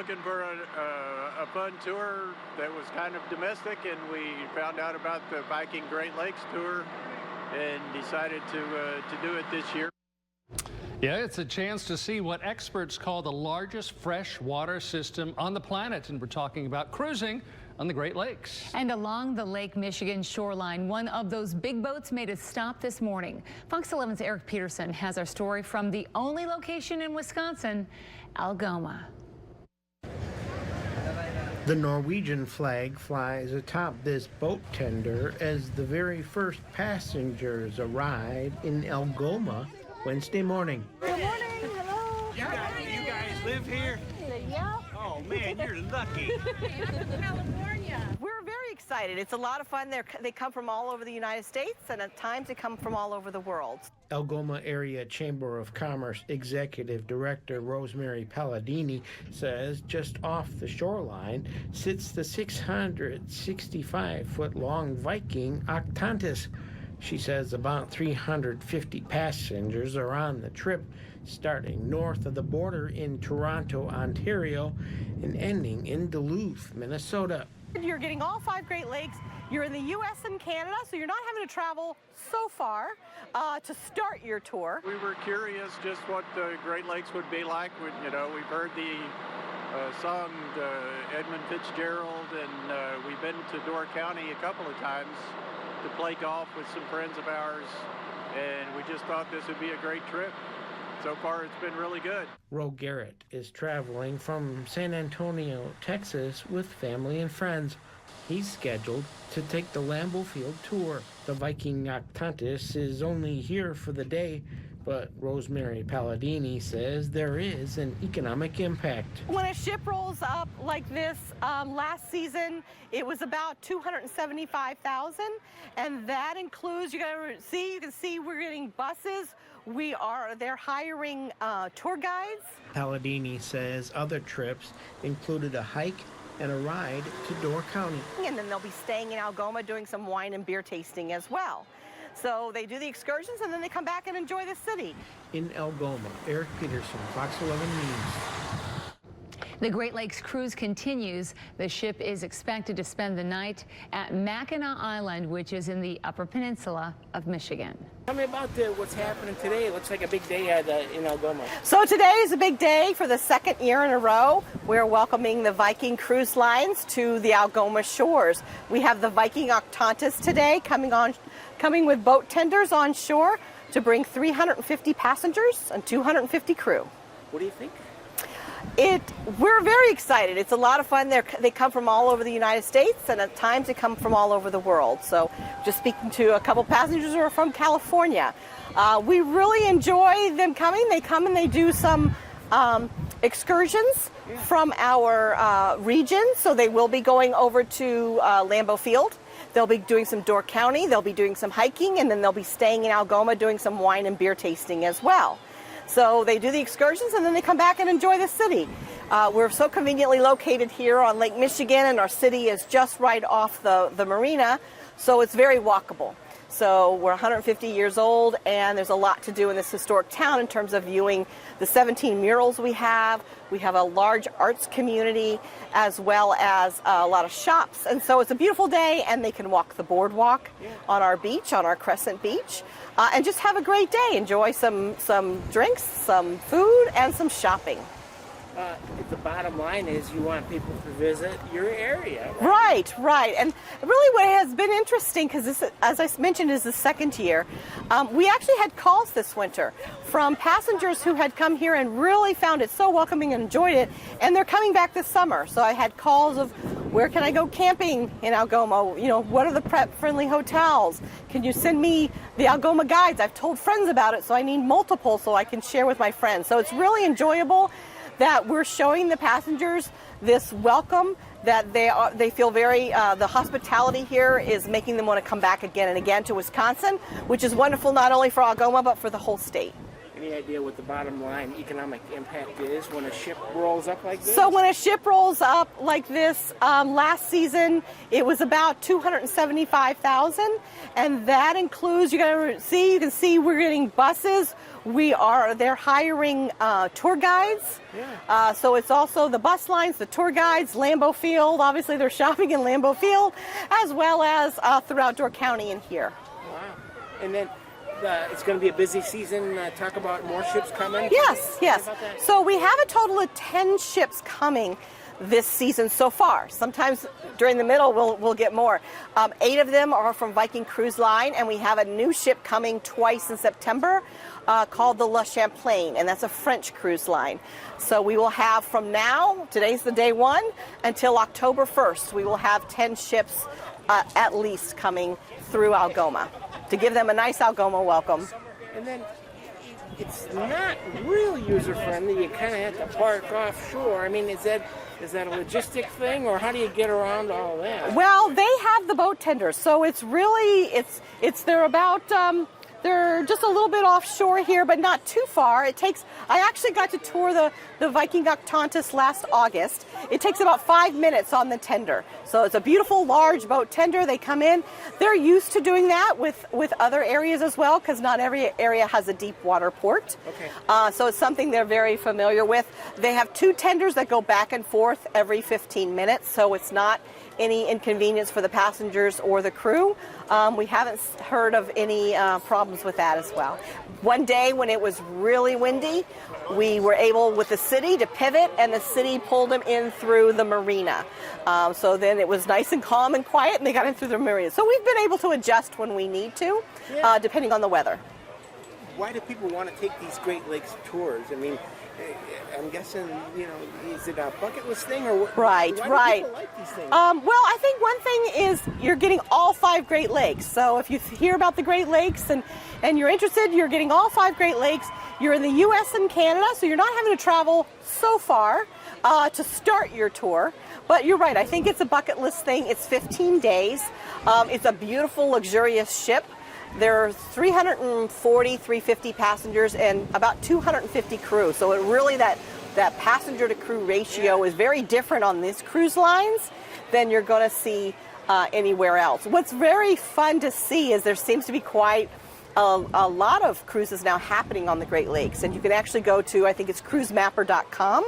looking for a fun tour that was kind of domestic, and we found out about the Viking Great Lakes tour and decided to do it this year. Yeah, it's a chance to see what experts call the largest freshwater system on the planet, and we're talking about cruising on the Great Lakes. And along the Lake Michigan shoreline, one of those big boats made a stop this morning. Fox 11's Eric Peterson has our story from the only location in Wisconsin, Algoma. The Norwegian flag flies atop this boat tender as the very first passengers arrive in Algoma Wednesday morning. Good morning. Hello. You guys live here? Yeah. Oh man, you're lucky. California. We're very excited. It's a lot of fun. They come from all over the United States, and at times they come from all over the world. Algoma Area Chamber of Commerce Executive Director Rosemary Paladini says just off the shoreline sits the 665-foot-long Viking Octantis. She says about 350 passengers are on the trip, starting north of the border in Toronto, Ontario, and ending in Duluth, Minnesota. You're getting all 5 Great Lakes. You're in the U.S. and Canada, so you're not having to travel so far to start your tour. We were curious just what the Great Lakes would be like. We've heard the song Edmund Fitzgerald, and we've been to Door County a couple of times to play golf with some friends of ours, and we just thought this would be a great trip. So far, it's been really good. Ro Garrett is traveling from San Antonio, Texas with family and friends. He's scheduled to take the Lambeau Field tour. The Viking Octantis is only here for the day, but Rosemary Paladini says there is an economic impact. When a ship rolls up like this, last season it was about $275,000, and that includes, you can see we're getting buses. They're hiring tour guides. Paladini says other trips included a hike and a ride to Door County. And then they'll be staying in Algoma doing some wine and beer tasting as well. So they do the excursions, and then they come back and enjoy the city. In Algoma, Eric Peterson, Fox 11 News. The Great Lakes cruise continues. The ship is expected to spend the night at Mackinac Island, which is in the Upper Peninsula of Michigan. Tell me about what's happening today. It looks like a big day in Algoma. So today is a big day. For the second year in a row, we're welcoming the Viking cruise lines to the Algoma shores. We have the Viking Octantis today coming with boat tenders on shore to bring 350 passengers and 250 crew. What do you think? We're very excited. It's a lot of fun. They come from all over the United States, and at times they come from all over the world. So just speaking to a couple passengers who are from California. We really enjoy them coming. They come and they do some excursions from our region. So they will be going over to Lambeau Field. They'll be doing some Door County. They'll be doing some hiking, and then they'll be staying in Algoma doing some wine and beer tasting as well. So they do the excursions, and then they come back and enjoy the city. We're so conveniently located here on Lake Michigan, and our city is just right off the marina, so it's very walkable. So we're 150 years old, and there's a lot to do in this historic town in terms of viewing the 17 murals we have. We have a large arts community as well as a lot of shops. And so it's a beautiful day, and they can walk the boardwalk on our beach, on our Crescent Beach, and just have a great day. Enjoy some drinks, some food, and some shopping. The bottom line is you want people to visit your area. Right. And really what has been interesting, because this, as I mentioned, is the second year, we actually had calls this winter from passengers who had come here and really found it so welcoming and enjoyed it, and they're coming back this summer. So I had calls of, where can I go camping in Algoma? What are the prep-friendly hotels? Can you send me the Algoma guides? I've told friends about it, so I need multiple so I can share with my friends. So it's really enjoyable that we're showing the passengers this welcome, that they feel very, the hospitality here is making them want to come back again and again to Wisconsin, which is wonderful not only for Algoma but for the whole state. Any idea what the bottom line economic impact is when a ship rolls up like this? So when a ship rolls up like this, last season it was about $275,000, and that includes, you can see we're getting buses. They're hiring tour guides. Yeah. So it's also the bus lines, the tour guides, Lambeau Field. Obviously, they're shopping in Lambeau Field, as well as throughout Door County and here. Wow. And then it's going to be a busy season. Talk about more ships coming. Yes. So we have a total of 10 ships coming this season so far. Sometimes during the middle we'll get more. 8 of them are from Viking Cruise Line, and we have a new ship coming twice in September called the La Champlain, and that's a French cruise line. So we will have from now, today's the day 1, until October 1st, we will have 10 ships at least coming through Algoma to give them a nice Algoma welcome. And then it's not real user-friendly. You kind of have to park offshore. I mean, is that a logistic thing, or how do you get around all that? Well, they have the boat tenders, so it's really, they're about, they're just a little bit offshore here, but not too far. I actually got to tour the Viking Octantis last August. It takes about 5 minutes on the tender. So it's a beautiful, large boat tender. They come in. They're used to doing that with other areas as well, because not every area has a deep water port. Okay. So it's something they're very familiar with. They have 2 tenders that go back and forth every 15 minutes, so it's not any inconvenience for the passengers or the crew. We haven't heard of any problems with that as well. One day when it was really windy, we were able with the city to pivot, and the city pulled them in through the marina. So then it was nice and calm and quiet, and they got in through the marina. So we've been able to adjust when we need to, depending on the weather. Why do people want to take these Great Lakes tours? I mean, I'm guessing, is it a bucket list thing, or what? Right. Why do people like these things? Well, I think one thing is you're getting all 5 Great Lakes. So if you hear about the Great Lakes and you're interested, you're getting all 5 Great Lakes. You're in the U.S. and Canada, so you're not having to travel so far to start your tour. But you're right, I think it's a bucket list thing. It's 15 days. It's a beautiful, luxurious ship. There are 340, 350 passengers and about 250 crew. So it really, that passenger to crew ratio is very different on these cruise lines than you're going to see anywhere else. What's very fun to see is there seems to be quite a lot of cruises now happening on the Great Lakes. And you can actually go to, I think it's cruisemapper.com,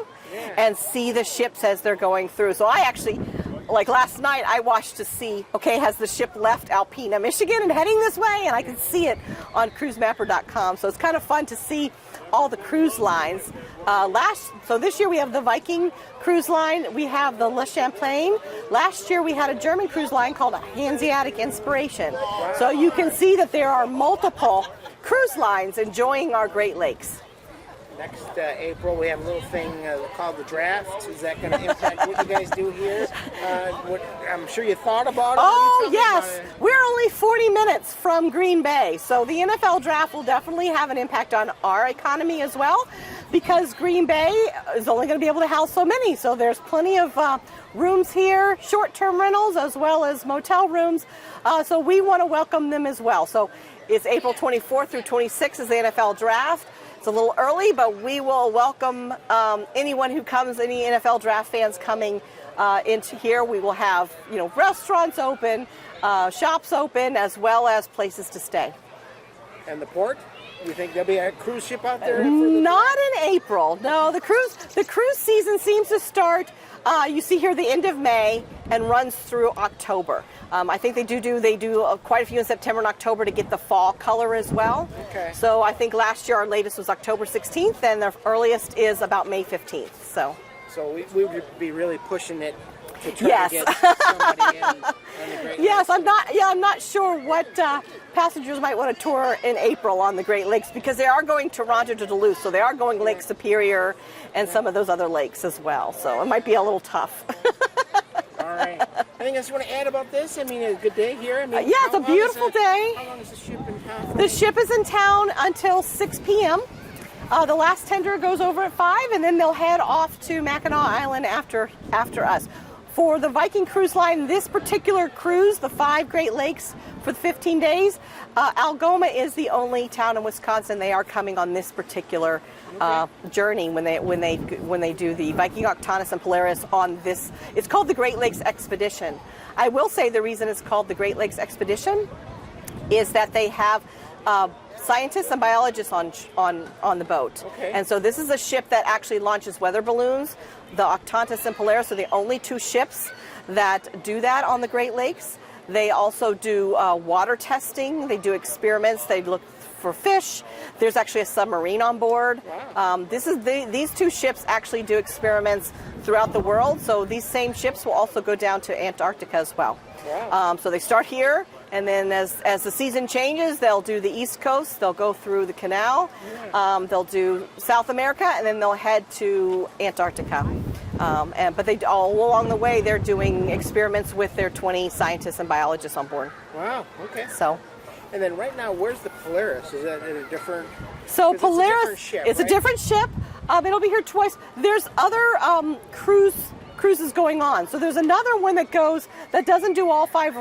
and see the ships as they're going through. So I actually, like last night, I watched to see, okay, has the ship left Alpena, Michigan and heading this way? And I can see it on cruisemapper.com. So it's kind of fun to see all the cruise lines. So this year we have the Viking Cruise Line. We have the La Champlain. Last year we had a German cruise line called Hanseatic Inspiration. So you can see that there are multiple cruise lines enjoying our Great Lakes. Next April, we have a little thing called the draft. Is that going to impact what you guys do here? I'm sure you thought about it. Oh, yes. We're only 40 minutes from Green Bay. So the NFL draft will definitely have an impact on our economy as well, because Green Bay is only going to be able to house so many. So there's plenty of rooms here, short-term rentals, as well as motel rooms. So we want to welcome them as well. So it's April 24th through 26th is the NFL draft. It's a little early, but we will welcome anyone who comes, any NFL draft fans coming into here. We will have, restaurants open, shops open, as well as places to stay. And the port? You think there'll be a cruise ship out there? Not in April. No, the cruise season seems to start. You see here the end of May and runs through October. I think they do quite a few in September and October to get the fall color as well. Okay. So I think last year our latest was October 16th, and the earliest is about May 15th. So we would be really pushing it to try yes. to get somebody in on the Great Yes, Lakes. I'm not sure what passengers might want to tour in April on the Great Lakes, because they are going Toronto to Duluth, so they are going Lake Superior and some of those other lakes as well. So it might be a little tough. All right. Anything else you want to add about this? I mean, a good day here? I mean, yeah, it's a beautiful day. How long is the ship in town? The ship is in town until 6 p.m. The last tender goes over at 5, and then they'll head off to Mackinac Island after us. For the Viking Cruise Line, this particular cruise, the 5 Great Lakes for the 15 days, Algoma is the only town in Wisconsin. They are coming on this particular journey when they do the Viking Octantis and Polaris on this. It's called the Great Lakes Expedition. I will say the reason it's called the Great Lakes Expedition is that they have scientists and biologists on the boat. Okay. And so this is a ship that actually launches weather balloons. The Octantis and Polaris are the only 2 ships that do that on the Great Lakes. They also do water testing. They do experiments. They look for fish. There's actually a submarine on board. Wow. These 2 ships actually do experiments throughout the world. So these same ships will also go down to Antarctica as well. Wow. So they start here, and then as the season changes, they'll do the East Coast. They'll go through the canal. They'll do South America, and then they'll head to Antarctica. But they all along the way, they're doing experiments with their 20 scientists and biologists on board. Wow. Okay. So. And then right now, where's the Polaris? Is that in a different? So Polaris, it's a different ship. It'll be here twice. There's other cruises going on. So there's another one that doesn't do all 5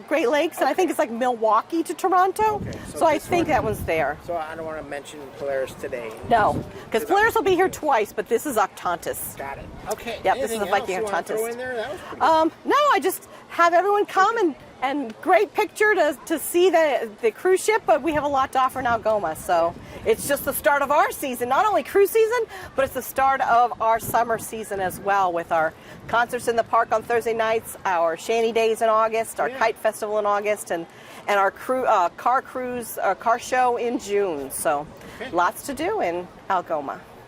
Great Lakes, and I think it's like Milwaukee to Toronto. Okay, so I think that one's there. So I don't want to mention Polaris today. No, because Polaris will be here twice, but this is Octantis. Got it. Okay. Yep, this is a Viking Anything else you want to Octantis. throw in there? That was pretty good. No, I just have everyone come and great picture to see the cruise ship, but we have a lot to offer in Algoma. So it's just the start of our season, not only cruise season, but it's the start of our summer season as well, with our concerts in the park on Thursday nights, our Shanty Days in August, our Kite Festival in August, and our car show in June. So lots to do in Algoma.